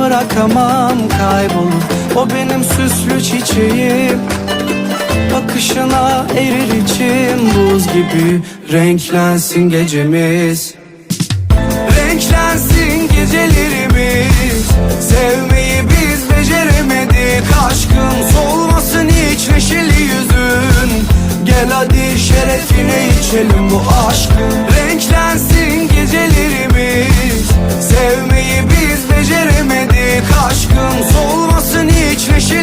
bırakamam kaybolur. O benim süslü çiçeğim, bakışına erir içim buz gibi. Renklensin gecemiz, renklensin gecelerimiz. Sevmeyi biz beceremedik, aşkın solmasın hiç neşeli yüzün. Gel hadi şerefine içelim bu aşkın. Renklensin gecelerimiz, sevmeyi biz beceremedik, aşkın solmasın hiç neşeli